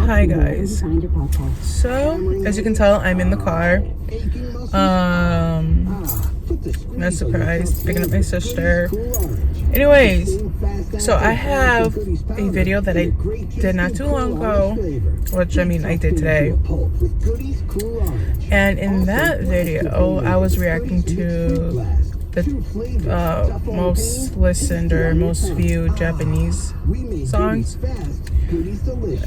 Hi guys. So as you can tell, I'm in the car. No surprise, picking up my sister. Anyways, so I have a video that I did not too long ago, which I mean I did today. And in that video, I was reacting to the most listened or most viewed Japanese songs.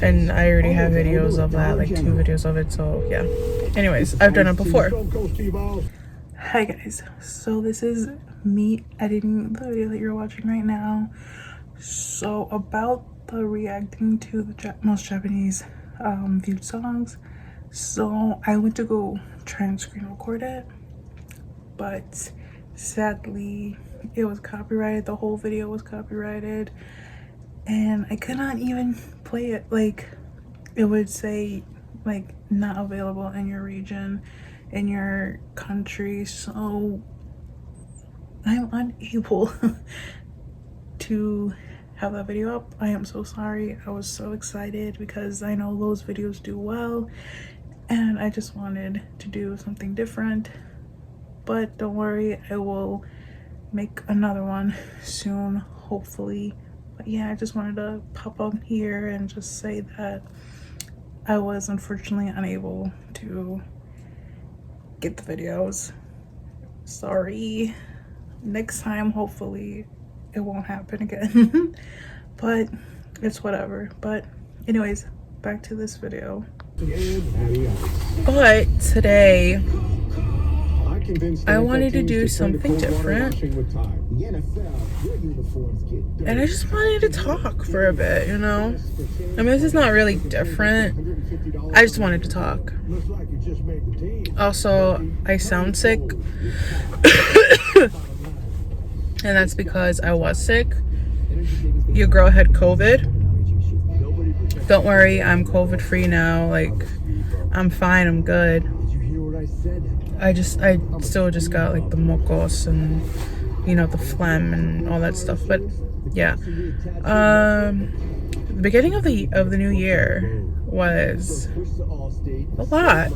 And I already have videos of that, like 2 videos of it, so yeah. Anyways, I've done it before. Hi guys, so this is me editing the video that you're watching right now. So about the reacting to the most Japanese viewed songs. So I went to go try and screen record it, but sadly it was copyrighted. The whole video was copyrighted and I could not even play it. Like, it would say like not available in your region, in your country, so I'm unable to have that video up. I am so sorry. I was so excited because I know those videos do well and I just wanted to do something different. But don't worry, I will make another one soon, hopefully. But yeah, I just wanted to pop up here and just say that I was unfortunately unable to get the videos. Sorry. Next time, hopefully it won't happen again. But it's whatever. But anyways, back to this video. But today I wanted to do something different, and I just wanted to talk for a bit, you know? I mean, this is not really different. I just wanted to talk. Also, I sound sick. And that's because I was sick. Your girl had COVID. Don't worry, I'm COVID free now. Like, I'm fine, I'm good. I still just got like the mocos and, you know, the phlegm and all that stuff. But yeah, the beginning of the new year was a lot,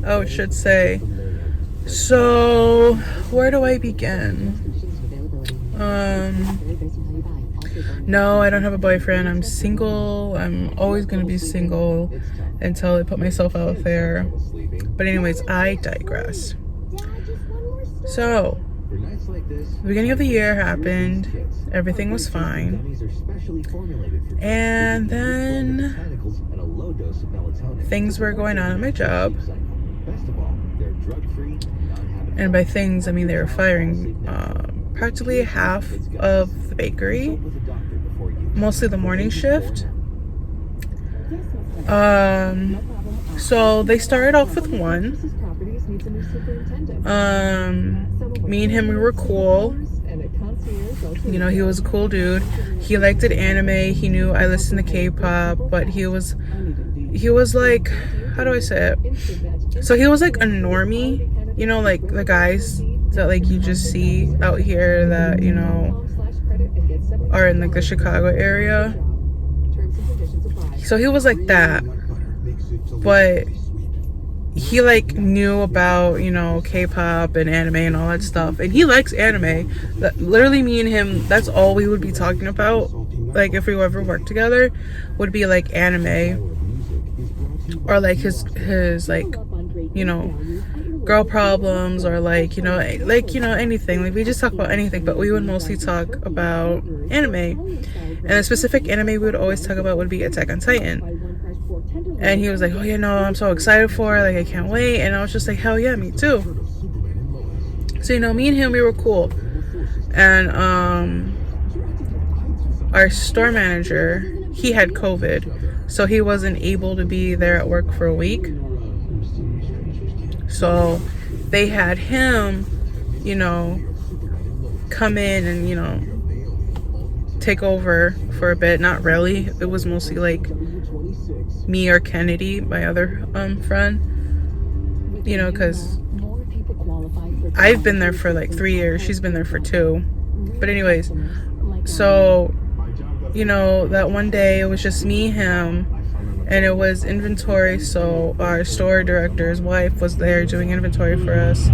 I should say. So where do I begin? No, I don't have a boyfriend. I'm single. I'm always gonna be single until I put myself out there. But anyways, I digress. So the beginning of the year happened, everything was fine, and then things were going on at my job. And by things, I mean they were firing practically half of the bakery, mostly the morning shift. So they started off with one. Me and him, we were cool. You know, he was a cool dude. He liked it anime. He knew I listened to K-pop, but he was like, how do I say it? So he was like a normie, you know, like the guys that like you just see out here that, you know, are in like the Chicago area. So he was like that, but he like knew about, you know, K-pop and anime and all that stuff, and he likes anime. Literally me and him, that's all we would be talking about, like if we ever worked together, would be like anime or like his like, you know, girl problems, or like, you know, anything. Like we just talk about anything, but we would mostly talk about anime. And a specific anime we would always talk about would be Attack on Titan. And he was like, oh yeah, no, I'm so excited for it, like I can't wait. And I was just like, hell yeah, me too. So, you know, me and him, we were cool. And our store manager, he had COVID, so he wasn't able to be there at work for a week. So they had him, you know, come in and, you know, take over for a bit. Not really, it was mostly like me or Kennedy, my other friend, you know, because I've been there for like 3 years, she's been there for 2. But anyways, so, you know, that one day it was just me, him, and it was inventory, so our store director's wife was there doing inventory for us.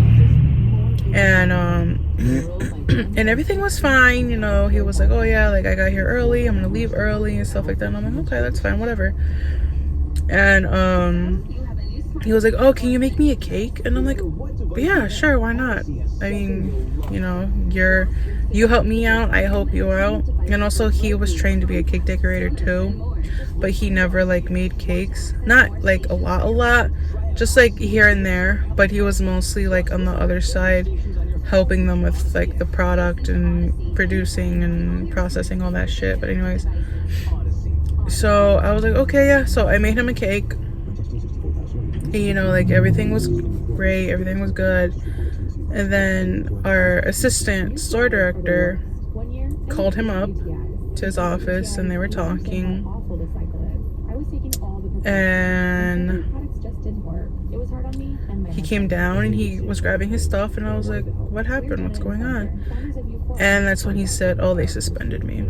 And and everything was fine, you know. He was like, oh yeah, like I got here early, I'm gonna leave early and stuff like that. And I'm like, okay, that's fine, whatever. And he was like, oh, can you make me a cake? And I'm like, yeah, sure, why not? I mean, you know, you help me out, I help you out. And also he was trained to be a cake decorator too, but he never like made cakes, not like a lot, just like here and there, but he was mostly like on the other side, helping them with like the product and producing and processing all that shit. But anyways, so I was like, okay, yeah. So I made him a cake, and, you know, like everything was great, everything was good. And then our assistant store director called him up to his office, and they were talking, and he came down and he was grabbing his stuff, and I was like, what happened, what's going on? And that's when he said, oh, they suspended me.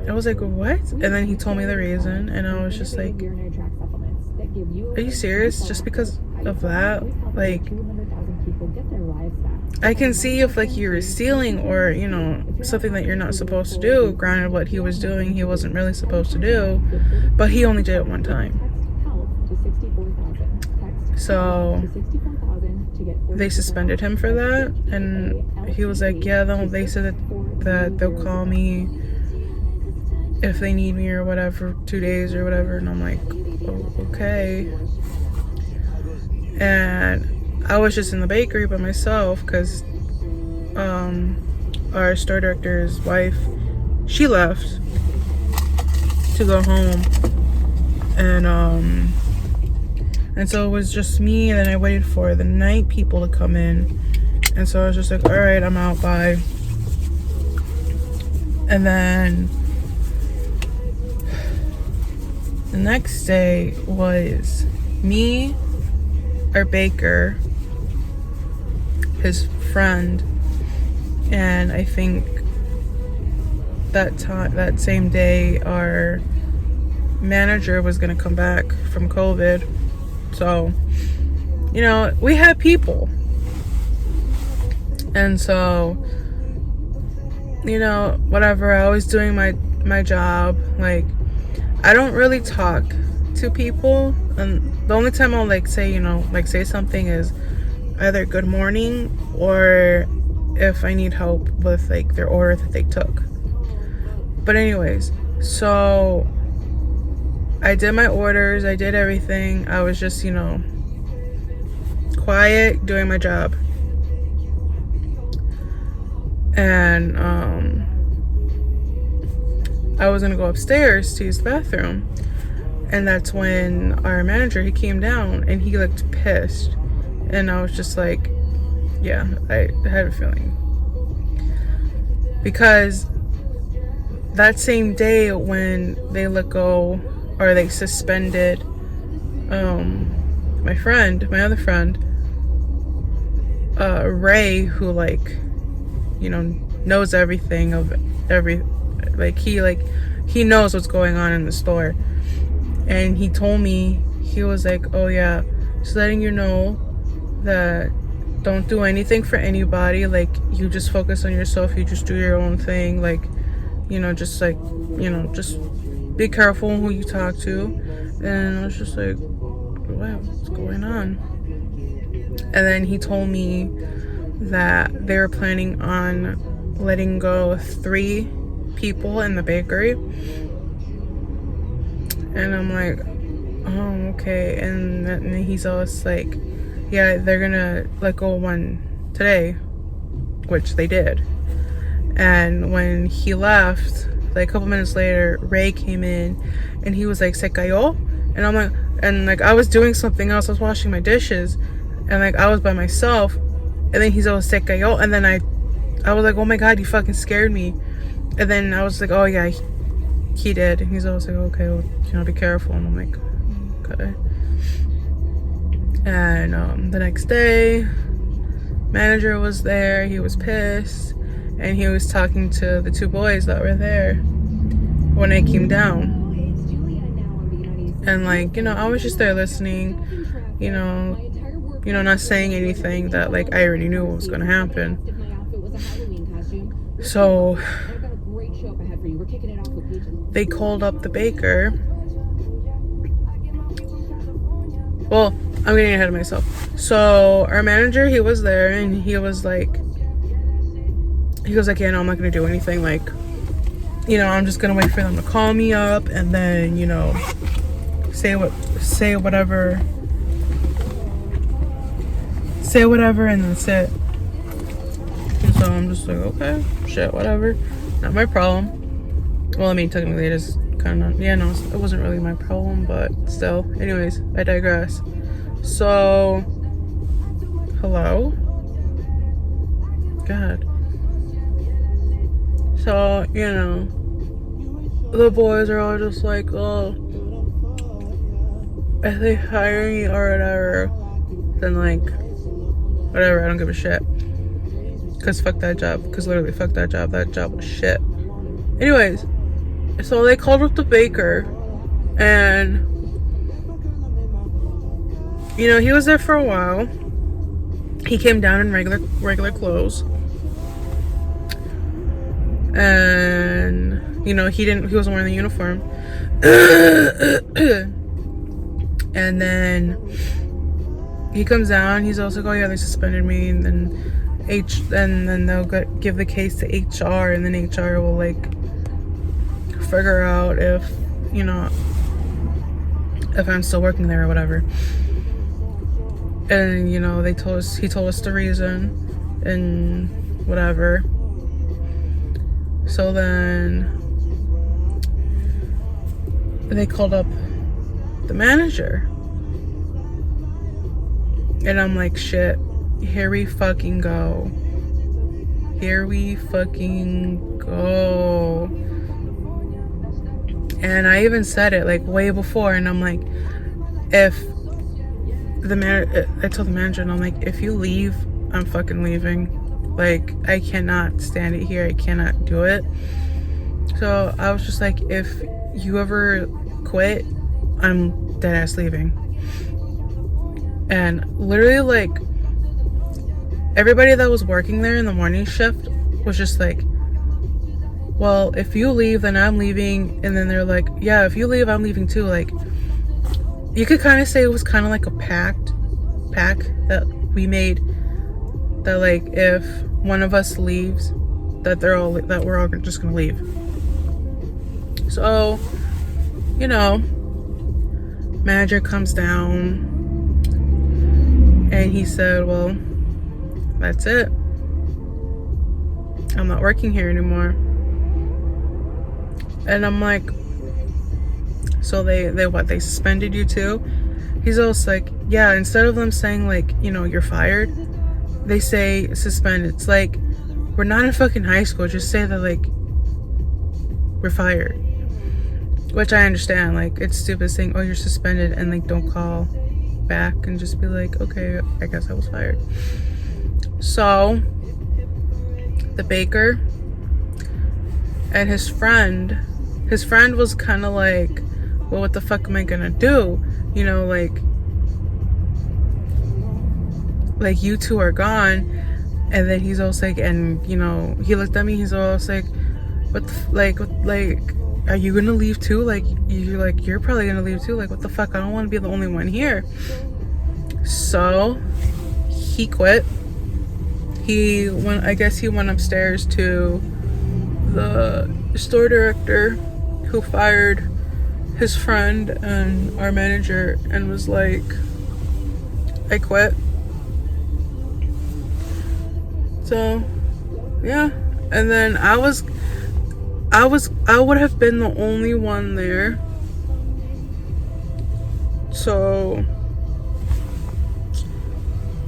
I was like, what? And then he told me the reason, and I was just like, are you serious? Just because of that? Like, I can see if like you were stealing or, you know, something that you're not supposed to do. Granted, what he was doing, he wasn't really supposed to do, but he only did it one time. So they suspended him for that, and he was like, yeah, they said that they'll call me if they need me or whatever, 2 days or whatever. And I'm like, oh, okay. And I was just in the bakery by myself because our store director's wife, she left to go home, and so it was just me. And then I waited for the night people to come in, and so I was just like, all right, I'm out, bye. And then the next day was me, our baker, his friend, and I think that same day our manager was gonna come back from COVID. So, you know, we had people, and so, you know, whatever, I was doing my job. Like, I don't really talk to people, and the only time I'll like say, you know, like say something is either good morning or if I need help with like their order that they took. But anyways, so I did my orders, I did everything. I was just, you know, quiet, doing my job. And I was gonna go upstairs to use the bathroom, and that's when our manager, he came down and he looked pissed, and I was just like, yeah, I had a feeling, because that same day when they let go, or they suspended my other friend, Ray, who like, you know, knows everything of he knows what's going on in the store. And he told me, he was like, oh yeah, just letting you know that don't do anything for anybody, like you just focus on yourself, you just do your own thing, like, you know, just like, you know, just be careful who you talk to. And I was just like, wow, what's going on? And then he told me that they were planning on letting go of 3 people in the bakery. And I'm like, oh, okay. And then he's always like, yeah, they're gonna let go of 1 today, which they did. And when he left, like a couple minutes later, Ray came in and he was like, se cayó? And I'm like, and like I was doing something else, I was washing my dishes, and like I was by myself, and then he's all se cayó, and then I was like, oh my god, you fucking scared me. And then I was like, oh yeah, he did. And he's always like, okay, well, you know, be careful. And I'm like, okay. And the next day, manager was there, he was pissed, and he was talking to the 2 boys that were there when I came down. And like, you know, I was just there listening, you know, not saying anything that like I already knew what was gonna happen. So they called up the baker. Well, I'm getting ahead of myself. So our manager, he was there, and he was like, yeah, no, I'm not gonna do anything. Like, you know, I'm just gonna wait for them to call me up, and then, you know, say whatever, and that's it. And so I'm just like, okay, shit, whatever, not my problem. Well, I mean, technically it is kind of, yeah, no, it wasn't really my problem, but still. Anyways, I digress. So, hello? God. So, you know, the boys are all just like, oh, if they hire me or whatever, then like, whatever, I don't give a shit. Because fuck that job. Because literally, fuck that job. That job was shit. Anyways, so they called up the baker, and, you know, he was there for a while. He came down in regular clothes. And, you know, he wasn't wearing the uniform. And then he comes down, he's also like, oh yeah, they suspended me, and then they'll give the case to HR, and then HR will like figure out if, you know, if I'm still working there or whatever. And, you know, he told us the reason and whatever. So then they called up the manager, and I'm like, shit, here we fucking go. And I even said it like way before, and I'm like, I told the manager, and I'm like, if you leave, I'm fucking leaving. Like, I cannot stand it here. I cannot do it. So I was just like, if you ever quit, I'm dead ass leaving. And literally, like, everybody that was working there in the morning shift was just like, well, if you leave, then I'm leaving. And then they're like, yeah, if you leave, I'm leaving too. Like, you could kind of say it was kind of like a pact that we made, that like, if one of us leaves, that we're all just gonna leave. So, you know, manager comes down, and he said, well, that's it, I'm not working here anymore. And I'm like, so they suspended you too? He's also like, yeah, instead of them saying like, you know, you're fired, they say suspended. It's like, we're not in fucking high school. Just say that like, we're fired. Which I understand. Like, it's stupid saying, oh, you're suspended, and like, don't call back and just be like, okay, I guess I was fired. So the baker and his friend was kind of like, well, what the fuck am I gonna do? You know, like you two are gone. And then he's also like, and you know, he looked at me, he's also like, what, are you gonna leave too? Like, you're probably gonna leave too. Like, what the fuck? I don't want to be the only one here. So he quit. He went upstairs to the store director, who fired his friend and our manager, and was like, I quit. So yeah, and then I would have been the only one there. So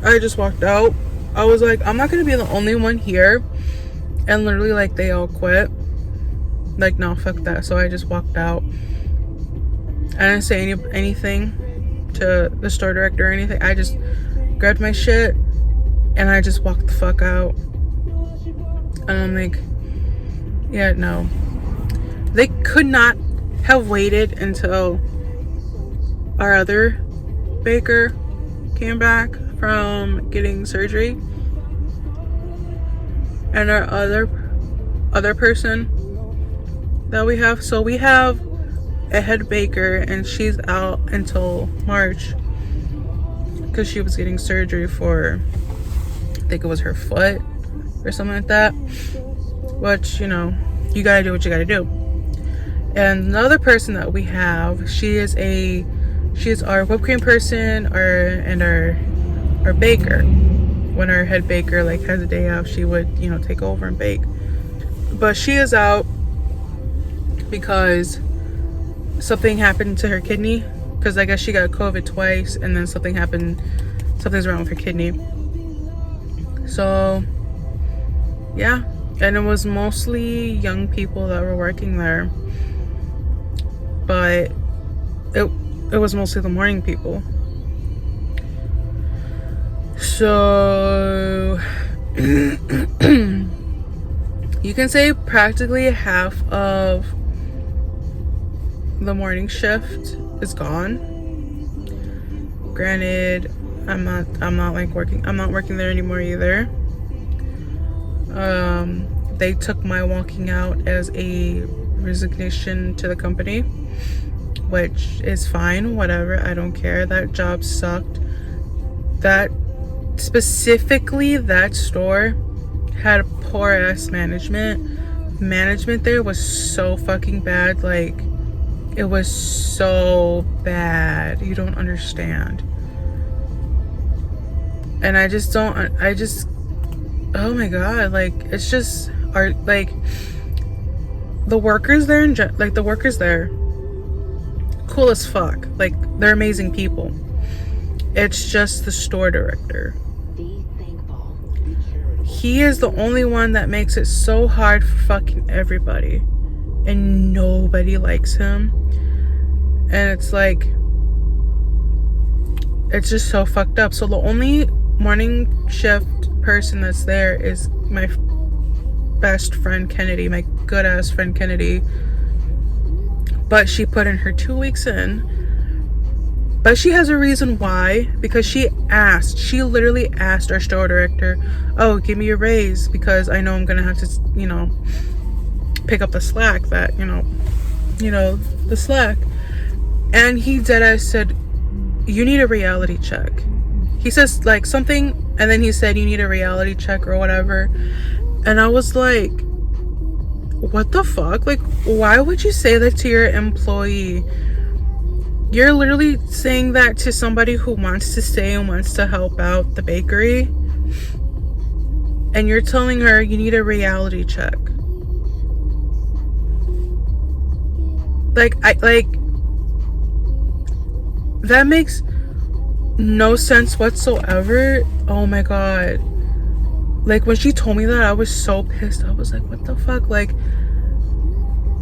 I just walked out. I was like, I'm not gonna be the only one here. And literally, like, they all quit. Like, no, fuck that. So I just walked out. I didn't say anything to the store director or anything. I just grabbed my shit and I just walked the fuck out. And I'm like, yeah, no. They could not have waited until our other baker came back from getting surgery, and our other person that we have. So we have a head baker, and she's out until March because she was getting surgery for, I think it was her foot or something like that. Which, you know, you gotta do what you gotta do. And another person that we have, she's our whipped cream person, and our baker. When our head baker like has a day off, she would, you know, take over and bake. But she is out because something happened to her kidney, because I guess she got COVID twice, and then something's wrong with her kidney. So yeah, and it was mostly young people that were working there, but it was mostly the morning people. So you can say practically half of the morning shift is gone. Granted, I'm not working there anymore either. They took my walking out as a resignation to the company, which is fine, whatever, I don't care. That job sucked. That specifically, that store had poor ass management there was so fucking bad. Like, it was so bad, you don't understand. And I just oh my god, like, it's just the workers there cool as fuck, like, they're amazing people. It's just the store director. He is the only one that makes it so hard for fucking everybody, and nobody likes him. And it's like, it's just so fucked up. So the only morning shift person that's there is my best friend Kennedy, my good ass friend Kennedy. But she put in her 2 weeks in. But she has a reason why, because she literally asked our store director, oh, give me a raise, because I know I'm gonna have to, you know, pick up the slack that, the slack. And he deadass said, you need a reality check. He says like something, and then he said, you need a reality check or whatever. And I was like, what the fuck? Like, why would you say that to your employee? You're literally saying that to somebody who wants to stay and wants to help out the bakery, and you're telling her you need a reality check. That makes no sense whatsoever. Oh my god. Like, when she told me that, I was so pissed. I was like, what the fuck? Like,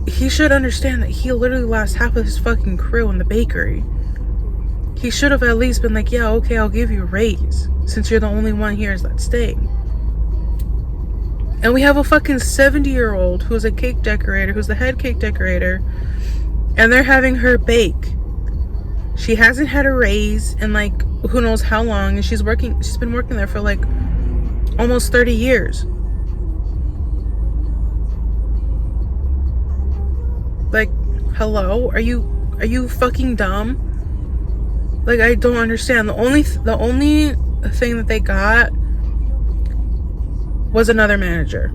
he should understand that he literally lost half of his fucking crew in the bakery. He should have at least been like, yeah, okay, I'll give you a raise, since you're the only one here that's staying. And we have a fucking 70-year-old who's a cake decorator, who's the head cake decorator, and they're having her bake. She hasn't had a raise in like who knows how long, and she's been working there for like almost 30 years. Like, hello? Are you fucking dumb? Like, I don't understand. The only thing that they got was another manager.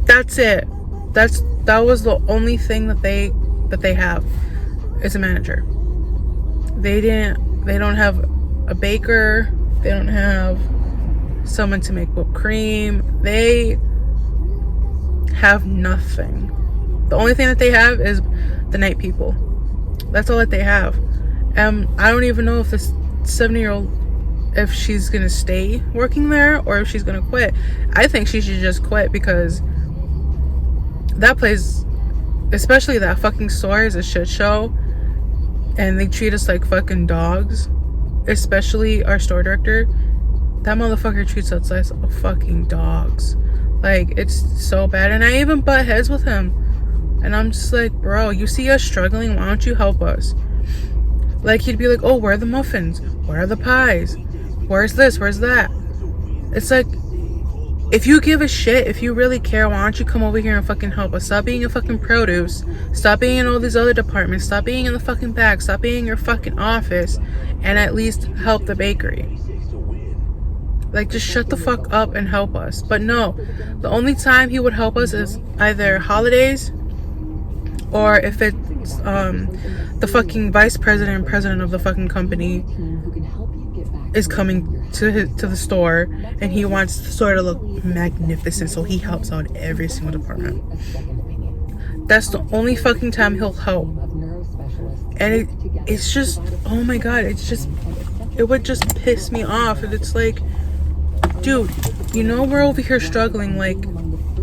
That's it. That was the only thing that they have is a manager. They don't have a baker. They don't have someone to make whipped cream. They have nothing. The only thing that they have is the night people. That's all that they have. I don't even know if this 70-year-old, if she's gonna stay working there or if she's gonna quit. I think she should just quit, because that place, especially that fucking store, is a shit show, and they treat us like fucking dogs. Especially our store director. That motherfucker treats us like fucking dogs. Like, it's so bad. And I even butt heads with him, and I'm just like, bro, you see us struggling, why don't you help us? Like, he'd be like, oh, where are the muffins? Where are the pies? Where's this? Where's that? It's like, if you give a shit, if you really care, why don't you come over here and fucking help us? Stop being in fucking produce. Stop being in all these other departments. Stop being in the fucking back. Stop being in your fucking office. And at least help the bakery. Like, just shut the fuck up and help us. But no, the only time he would help us is either holidays, or if it's the fucking vice president and president of the fucking company is coming to the store, and he wants the store to look magnificent, so he helps out every single department. That's the only fucking time he'll help. And it's just, oh my god, it would just piss me off. And it's like, dude, you know we're over here struggling, like,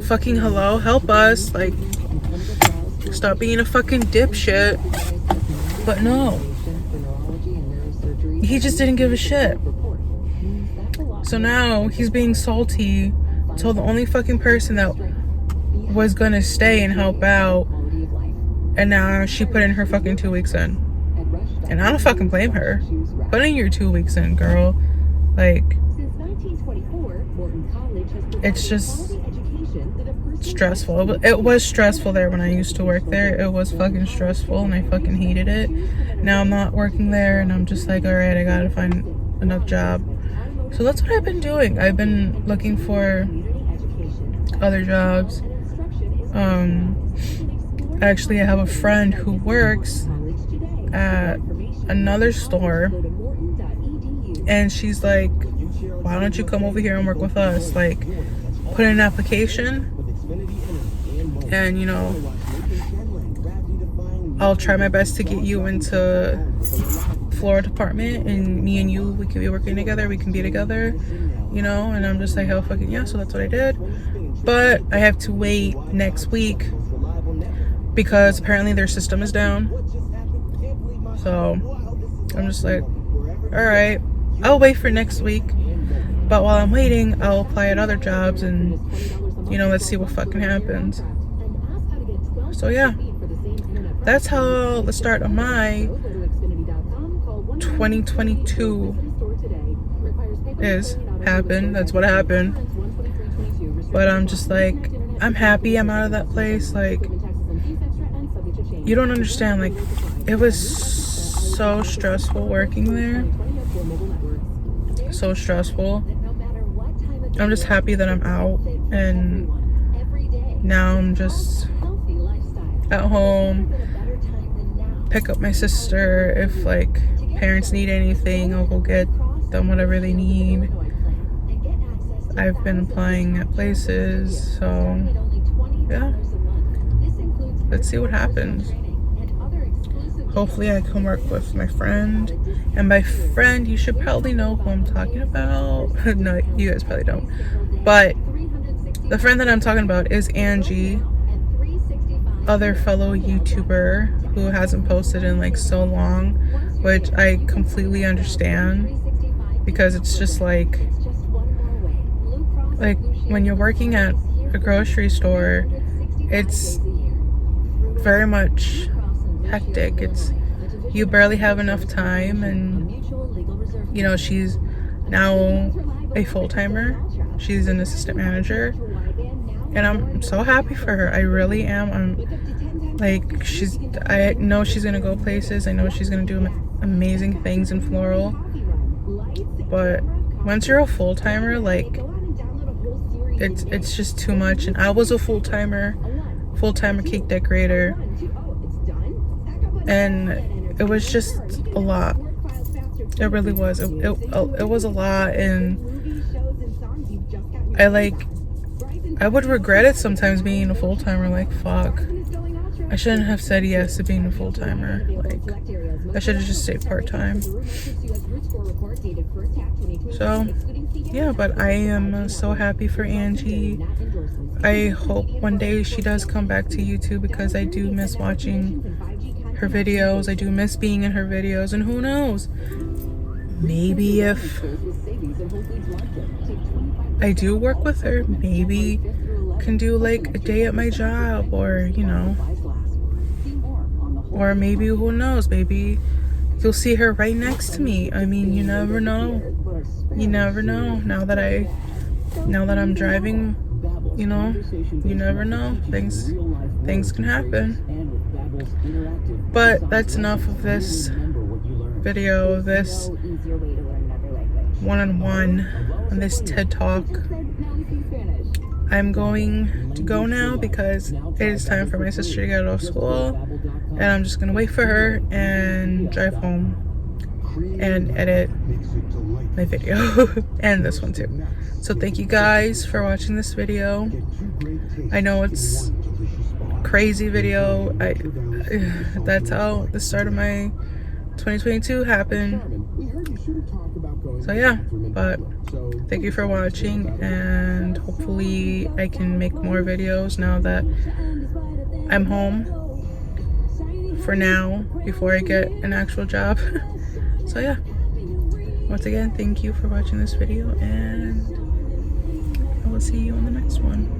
fucking hello, help us, like, stop being a fucking dipshit. But no, he just didn't give a shit. So now he's being salty. So the only fucking person that was gonna stay and help out, and now she put in her fucking 2 weeks in. And I don't fucking blame her. Put in your 2 weeks in, girl. Like, it's just stressful. It was stressful there when I used to work there. It was fucking stressful, and I fucking hated it. Now I'm not working there, and I'm just like, alright, I gotta find another job. So that's what I've been doing. I've been looking for other jobs. Actually, I have a friend who works at another store, and she's like, why don't you come over here and work with us? Like, put in an application, and, you know, I'll try my best to get you into floor department, and me and you, we can be working together, we can be together, you know. And I'm just like, hell fucking yeah. So that's what I did. But I have to wait next week because apparently their system is down. So I'm just like, alright, I'll wait for next week. But while I'm waiting, I'll apply at other jobs, and, you know, let's see what fucking happens. So yeah, that's how the start of my 2022 happened. That's what happened. But I'm just like, I'm happy I'm out of that place. Like, you don't understand. Like, it was so stressful working there. So stressful. I'm just happy that I'm out, and now I'm just at home. Pick up my sister if, like, parents need anything. I'll go get them whatever they need. I've been applying at places, so yeah, let's see what happens. Hopefully I can work with my friend. And by friend, you should probably know who I'm talking about. No, you guys probably don't. But the friend that I'm talking about is Angie, other fellow YouTuber who hasn't posted in like so long, which I completely understand, because it's just like when you're working at a grocery store, it's very much hectic. It's, you barely have enough time, and, you know, she's now a full-timer. She's an assistant manager, and I'm so happy for her. I really am. I'm like, I know she's gonna go places. I know she's gonna do amazing things in floral. But once you're a full-timer, like, it's just too much. And I was a full-timer cake decorator, and it was just a lot. It really was. It was a lot, and I would regret it sometimes being a full-timer. Like, fuck, I shouldn't have said yes to being a full-timer. Like, I should have just stayed part-time. So yeah, but I am so happy for Angie. I hope one day she does come back to YouTube, because I do miss watching her videos. I do miss being in her videos, and who knows, maybe if I do work with her, maybe can do like a day at my job, or, you know, or maybe, who knows, maybe you'll see her right next to me. I mean, you never know. You never know. Now that I'm driving, you know, you never know. Things can happen. But that's enough of this video, this one-on-one on this TED Talk. I'm going to go now because it is time for my sister to get out of school, and I'm just gonna wait for her and drive home and edit my video and this one too. So thank you guys for watching this video. I know it's crazy video. That's how the start of my 2022 happened. So yeah, but thank you for watching, and hopefully I can make more videos now that I'm home for now before I get an actual job. So yeah, once again, thank you for watching this video, and I will see you in the next one.